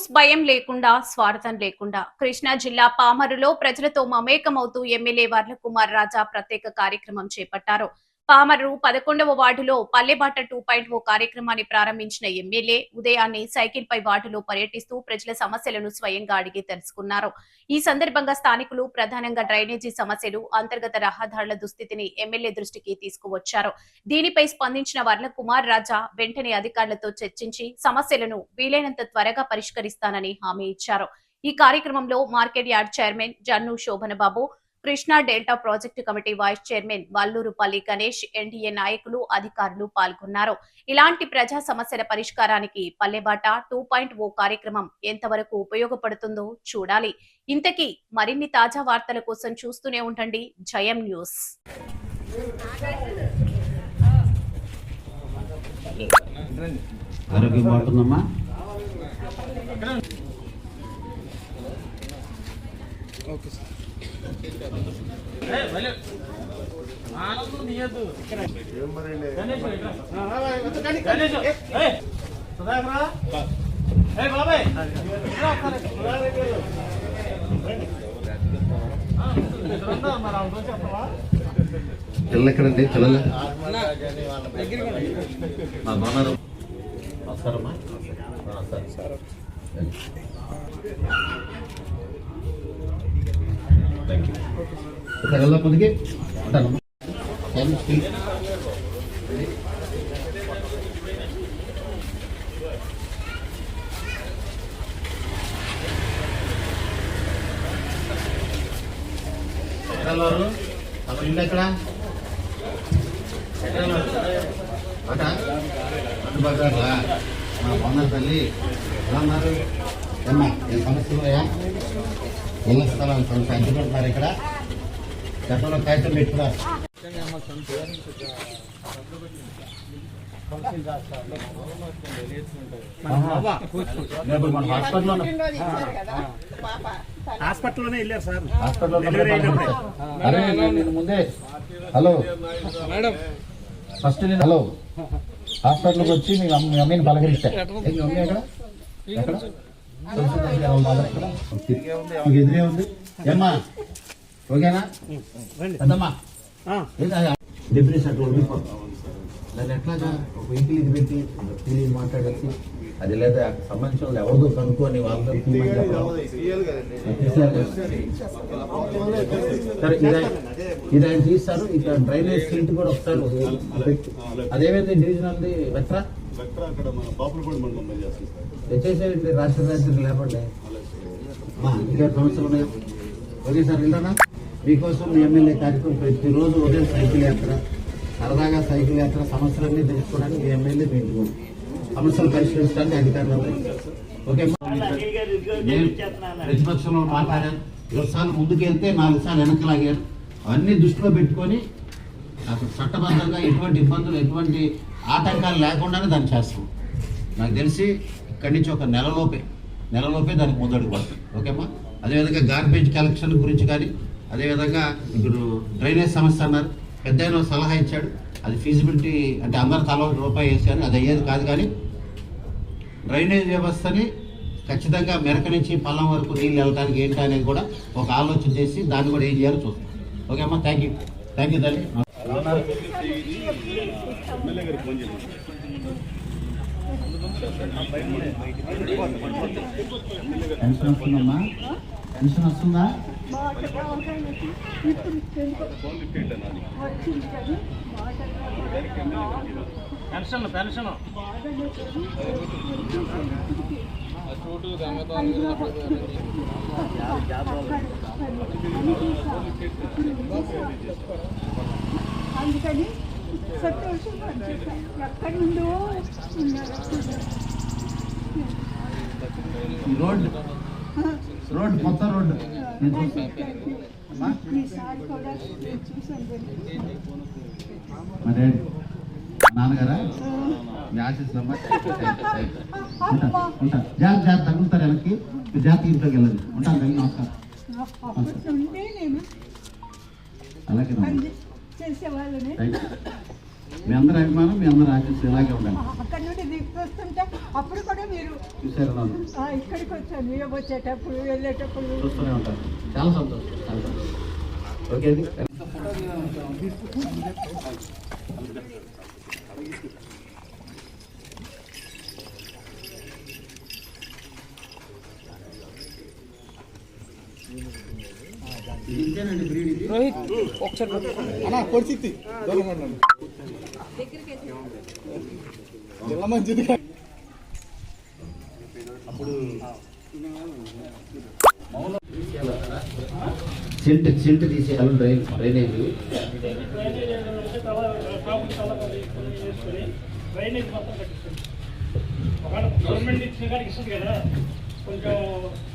News భయం లేకుండా స్వార్థం లేకుండా కృష్ణా జిల్లా పామరులో ప్రజలతో మమేకమవుతూ ఎమ్మెల్యే వర్లకుమార్ రాజా ప్రత్యేక కార్యక్రమం చేపట్టారు. పామరు 11వ వార్డులో పల్లెబాట 2.0 కార్యక్రమాన్ని ప్రారంభించిన ఎమ్మెల్యే ఉదయాన్నే సైకిల్ పై వార్డులో పర్యటిస్తూ ప్రజల సమస్యలను స్వయంగా అడిగి తెలుసుకున్నారు. ఈ సందర్భంగా స్థానికులు ప్రధానంగా డ్రైనేజీ సమస్యలు, అంతర్గత రహదారుల దుస్థితిని ఎమ్మెల్యే దృష్టికి తీసుకువచ్చారు. దీనిపై స్పందించిన వర్లకుమార్ రాజా వెంటనే అధికారులతో చర్చించి సమస్యలను వీలైనంత త్వరగా పరిష్కరిస్తానని హామీ ఇచ్చారు. ఈ కార్యక్రమంలో market yard chairman Jannu Sobhanababu, Krishna delta project committee vice chairman Vallurupalli Ganesh, NDA నాయకులు, అధికారులు పాల్గొన్నారు. ఇలాంటి ప్రజా సమస్యల పరిష్కారానికి పల్లెబాట 2.0 కార్యక్రమం ఎంతవరకు ఉపయోగపడుతుందో చూడాలి. ఇంతకీ మరిన్ని తాజా వార్తల కోసం చూస్తూనే ఉండండి జయం న్యూస్. ఎక్కడండి పిల్లలు నమస్కారమ్మా. ఇక్కడ ముందుకి ఉంటానమ్మా. అక్కడ ఇల్లు ఎక్కడ అందుబాటులో మా బాగున్నారు తల్లి. ఎలా ఉన్నారు? ఏమ్మా ఏం సమస్యలు అయ్యా? ఇళ్ళ స్థలం సమస్య అందుకుంటున్నారు. ఇక్కడ గతంలో కాగితం పెట్టుకున్నారు. హాస్పిటల్లోనే వెళ్ళారు సార్. అరే నేను ముందే హలో మేడం ఫస్ట్ నేను హలో హాస్పిటల్కి వచ్చి మీ అమ్మని పలకరించాను. ఎక్కడ ఎదురే ఉంది. ఏమ్మా ఓకేనా? పెద్దమ్మా డిప్రెషన్ దాన్ని ఎట్లాగా ఒక ఇంటికి ఇది పెట్టి ఫీలింగ్ మాట్లాడేసి అది లేదా సంబంధించిన వాళ్ళు ఎవరిదో కనుక్కొని వాళ్ళతో సరే ఇది ఆయన తీస్తారు. ఇక్కడ డ్రైనేజ్ సీట్ కూడా వస్తారు. అదేమైంది డివిజన్ ఉంది వెక్రా చేసేయండి. రాష్ట్ర లేపండి. ఇంకా సమస్యలు ఉన్నాయి. ఓకే సార్ వెళ్ళానా? మీకోసం మీ ఎమ్మెల్యే కార్యక్రమం ప్రతిరోజు ఉదయం సైకిల్ యాత్ర, సరదాగా సైకిల్ యాత్ర, సమస్యలన్నీ తెలుసుకోవడానికి మీ ఎమ్మెల్యే మీకు సమస్యలు పరిష్కరించడానికి అధికారులు. ఓకే నేను ప్రతిపక్షంలో మాట్లాడాను. 2 సార్లు ముందుకు వెళ్తే 4 సార్లు వెనక్కి లాగారు. అవన్నీ దృష్టిలో పెట్టుకొని అసలు చట్టబద్ధంగా ఎటువంటి ఇబ్బందులు, ఎటువంటి ఆటంకాలు లేకుండానే దాన్ని చేస్తాం. నాకు తెలిసి ఇక్కడి నుంచి ఒక నెలలోపే దానికి ముందడుగు పడుతుంది. ఓకేమ్మా? అదేవిధంగా గార్బేజ్ కలెక్షన్ గురించి కానీ, అదేవిధంగా ఇప్పుడు డ్రైనేజ్ సమస్య అన్నారు. పెద్ద సలహా ఇచ్చాడు. అది ఫీజిబిలిటీ అంటే అందరూ తల రూపాయి వేసారు. అది అయ్యేది కాదు. కానీ డ్రైనేజ్ వ్యవస్థని ఖచ్చితంగా మెరక నుంచి పల్లం వరకు నీళ్ళు వెళ్ళడానికి ఏంటి అనేది కూడా ఒక ఆలోచన చేసి దాన్ని కూడా ఏం చేయాలో చూస్తాం. ఓకే అమ్మా? థ్యాంక్ యూ తల్లి. పెన్షన్ వస్తుందమ్మా? పెన్షన్ వస్తుందా? పెన్షన్ అందుకని సంతోషం ఎక్కడి నుండో రోడ్డు కొత్త రోడ్డు మరి నాన్నగారా మీ ఆశీస్సులమ్మా. జాగ్రత్త తగ్గుతారు వెనక్కి. జాగ్రత్త ఇంట్లోకి వెళ్ళదు. ఉంటాను. నమస్కారం. అలాగే మీ అందరి అభిమానం, మీ అందరి ఆశీస్సు ఇలాగే ఉండండి. అక్కడ నుండి తీసుకొస్తుంటే అప్పుడు కూడా మీరు చూసారు నన్ను ఇక్కడికి వచ్చారు. మీరు వచ్చేటప్పుడు వెళ్ళేటప్పుడు చూస్తూనే ఉంటారు. చాలా సంతోషం, చాలా సంతోషం. ఓకే అండి. సిల్ట్ తీసేయాలి డ్రైనేజ్. గవర్నమెంట్ ఇచ్చిన కాడికి ఇస్తుంది కదా, కొంచెం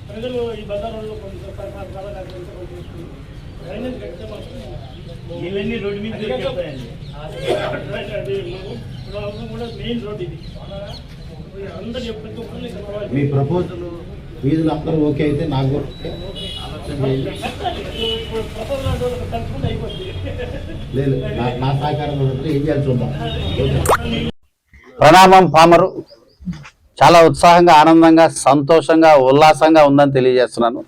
ప్రజలు ఈ బజార్లో కొంచెం డ్రైనేజ్ కడితే మాత్రం ఇవన్నీ రోడ్డు మీద దొరికిపోతాయండి. కూడా మెయిన్ రోడ్ ఇది. అందరు ఎప్పుడు మీ ప్రపోజల్ వీధులు అందరూ ఓకే అయితే నాకు కూడా లేదు, నా సహకారం ఏం చేయాలి చూద్దాం. ప్రణామం పామరు. చాలా ఉత్సాహంగా, ఆనందంగా, సంతోషంగా, ఉల్లాసంగా ఉందని తెలియజేస్తున్నాను.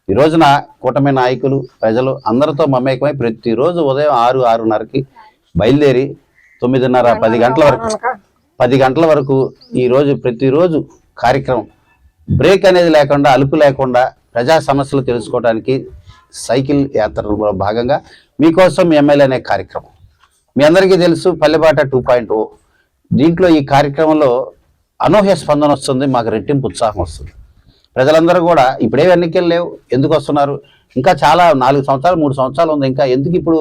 ఈ రోజున కూటమి నాయకులు, ప్రజలు అందరితో మమేకమై ప్రతిరోజు ఉదయం 6-6:30కి బయలుదేరి 9:30, 10 గంటల వరకు ఈరోజు ప్రతిరోజు కార్యక్రమం బ్రేక్ అనేది లేకుండా, అలుపు లేకుండా ప్రజా సమస్యలు తెలుసుకోవడానికి సైకిల్ యాత్రలో భాగంగా మీకోసం మీ ఎమ్మెల్యే అనే కార్యక్రమం. మీ అందరికీ తెలుసు పల్లెబాట 2.0. దీంట్లో ఈ కార్యక్రమంలో అనూహ్య స్పందన వస్తుంది, మాకు రెట్టింపు ఉత్సాహం వస్తుంది. ప్రజలందరూ కూడా ఇప్పుడే ఎన్నికలు లేవు, ఎందుకు వస్తున్నారు, ఇంకా చాలా 4 సంవత్సరాలు 3 సంవత్సరాలు ఉంది, ఇంకా ఎందుకు ఇప్పుడు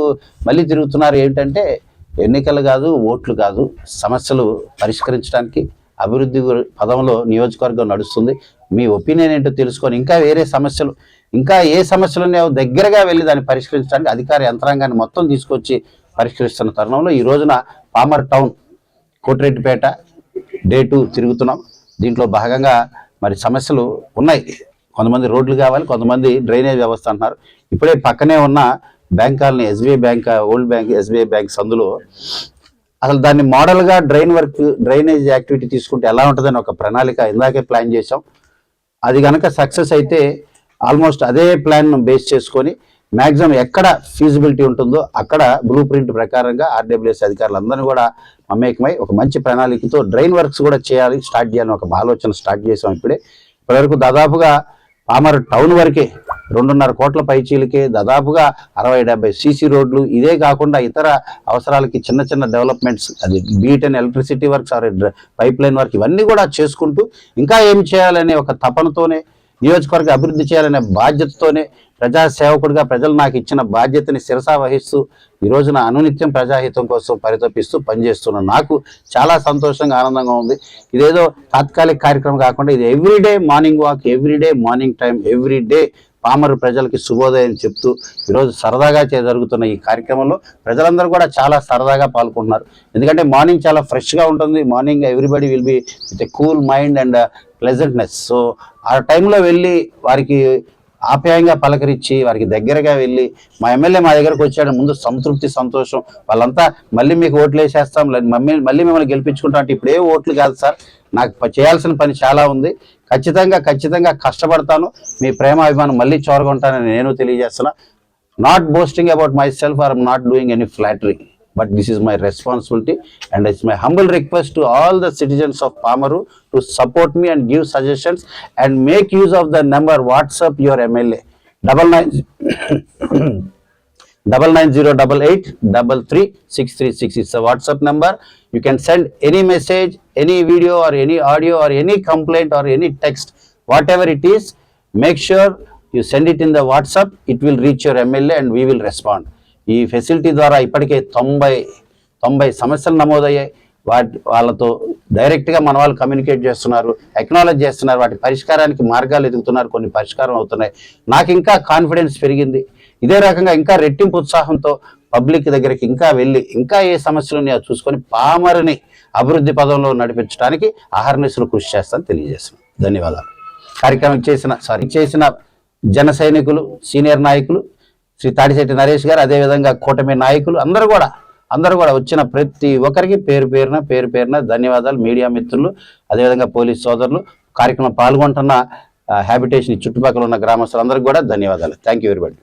మళ్ళీ తిరుగుతున్నారు ఏంటంటే, ఎన్నికలు కాదు, ఓట్లు కాదు, సమస్యలు పరిష్కరించడానికి అభివృద్ధి పదంలో నియోజకవర్గం నడుస్తుంది. మీ ఒపీనియన్ ఏంటో తెలుసుకొని ఇంకా వేరే సమస్యలు, ఇంకా ఏ సమస్యలు ఉన్నాయో దగ్గరగా వెళ్ళి దాన్ని పరిష్కరించడానికి అధికార యంత్రాంగాన్ని మొత్తం తీసుకొచ్చి పరిష్కరిస్తున్న తరుణంలో ఈ రోజున పామర్ టౌన్ కోటిరెడ్డిపేట డే 2 తిరుగుతున్నాం. దీంట్లో భాగంగా మరి సమస్యలు ఉన్నాయి. కొంతమంది రోడ్లు కావాలి, కొంతమంది డ్రైనేజ్ వ్యవస్థ అంటున్నారు. ఇప్పుడే పక్కనే ఉన్న bank colony, SBI bank, old bank, SBI bank సందులో అసలు దాన్ని మోడల్గా డ్రైనేజ్ యాక్టివిటీ తీసుకుంటే ఎలా ఉంటుందని ఒక ప్రణాళిక ఇందాకే ప్లాన్ చేసాం. అది కనుక సక్సెస్ అయితే ఆల్మోస్ట్ అదే ప్లాన్ బేస్ చేసుకొని మ్యాక్సిమం ఎక్కడ ఫీజిబిలిటీ ఉంటుందో అక్కడ బ్లూ ప్రింట్ ప్రకారంగా ఆర్డబ్ల్యూఎస్ అధికారులందరినీ కూడా మమేకమై ఒక మంచి ప్రణాళికతో డ్రైన్ వర్క్స్ కూడా స్టార్ట్ చేయాలని ఒక ఆలోచన స్టార్ట్ చేసాం. ఇప్పటివరకు దాదాపుగా పామర్ టౌన్ వరకే 2.5 కోట్ల పైచీలకే దాదాపుగా 60-70 సీసీ రోడ్లు, ఇదే కాకుండా ఇతర అవసరాలకి చిన్న చిన్న డెవలప్మెంట్స్, అది బీటెన్ electricity works or pipeline work, ఇవన్నీ కూడా చేసుకుంటూ ఇంకా ఏం చేయాలనే ఒక తపనతోనే, నియోజకవర్గ అభివృద్ధి చేయాలనే బాధ్యతతోనే, ప్రజాసేవకుడిగా ప్రజలు నాకు ఇచ్చిన బాధ్యతని శిరసా వహిస్తూ ఈ రోజున అనునిత్యం ప్రజాహితం కోసం పరితపిస్తూ పనిచేస్తున్న నాకు చాలా సంతోషంగా, ఆనందంగా ఉంది. ఇదేదో తాత్కాలిక కార్యక్రమం కాకుండా ఇది everyday morning walk, everyday morning time, everyday పామరు ప్రజలకి శుభోదయం చెప్తూ ఈరోజు సరదాగా జరుగుతున్న ఈ కార్యక్రమంలో ప్రజలందరూ కూడా చాలా సరదాగా పాల్గొంటున్నారు. ఎందుకంటే మార్నింగ్ చాలా ఫ్రెష్గా ఉంటుంది. Morning everybody will be with a cool mind and pleasantness. So ఆ టైంలో వెళ్ళి వారికి ఆప్యాయంగా పలకరించి వారికి దగ్గరగా వెళ్ళి, మా ఎమ్మెల్యే మా దగ్గరకు వచ్చాడు, ముందు సంతృప్తి, సంతోషం. వాళ్ళంతా మళ్ళీ మీకు ఓట్లు వేసేస్తాం, మళ్ళీ మిమ్మల్ని గెలిపించుకుంటాం అంటే ఇప్పుడే ఓట్లు కాదు సార్, నాకు చేయాల్సిన పని చాలా ఉంది, ఖచ్చితంగా కష్టపడతాను, మీ ప్రేమ అభిమానం మళ్ళీ చూరగొంటానని నేను తెలియజేస్తున్నా. Not boasting about myself or not doing any flattery, but this is my responsibility and it's my humble request to all the citizens of Pamaru to support me and give suggestions and make use of the number WhatsApp your MLA 9990883336. It's a WhatsApp number. You can send any message, any video or any audio or any complaint or any text, whatever it is, make sure you send it in the WhatsApp. It will reach your MLA and we will respond. ఈ facility ద్వారా ఇప్పటికే 90 సమస్యలు నమోదయ్యాయి. వాళ్ళతో డైరెక్ట్గా మన వాళ్ళు communicate చేస్తున్నారు, ఎక్నాలజ్ చేస్తున్నారు, వాటి పరిష్కారానికి మార్గాలు ఎదుగుతున్నారు, కొన్ని పరిష్కారం అవుతున్నాయి. నాకు ఇంకా కాన్ఫిడెన్స్ పెరిగింది. ఇదే రకంగా ఇంకా రెట్టింపు ఉత్సాహంతో పబ్లిక్ దగ్గరికి ఇంకా వెళ్ళి ఇంకా ఏ సమస్యలు ఉన్నాయో చూసుకొని పామరుని అభివృద్ధి పదంలో నడిపించడానికి అహర్నిశలు కృషి చేస్తానని తెలియజేస్తున్నాను. ధన్యవాదాలు. కార్యక్రమం చేసిన జన సైనికులు, సీనియర్ నాయకులు శ్రీ తాడిశెట్టి నరేష్ గారు, అదేవిధంగా కూటమి నాయకులు అందరూ కూడా అందరూ కూడా వచ్చిన ప్రతి ఒక్కరికి పేరు పేరున ధన్యవాదాలు. మీడియా మిత్రులు, అదేవిధంగా పోలీస్ సోదరులు, కార్యక్రమం పాల్గొంటున్న హ్యాబిటేషన్ చుట్టుపక్కల ఉన్న గ్రామస్తులందరికీ కూడా ధన్యవాదాలు. Thank you very much.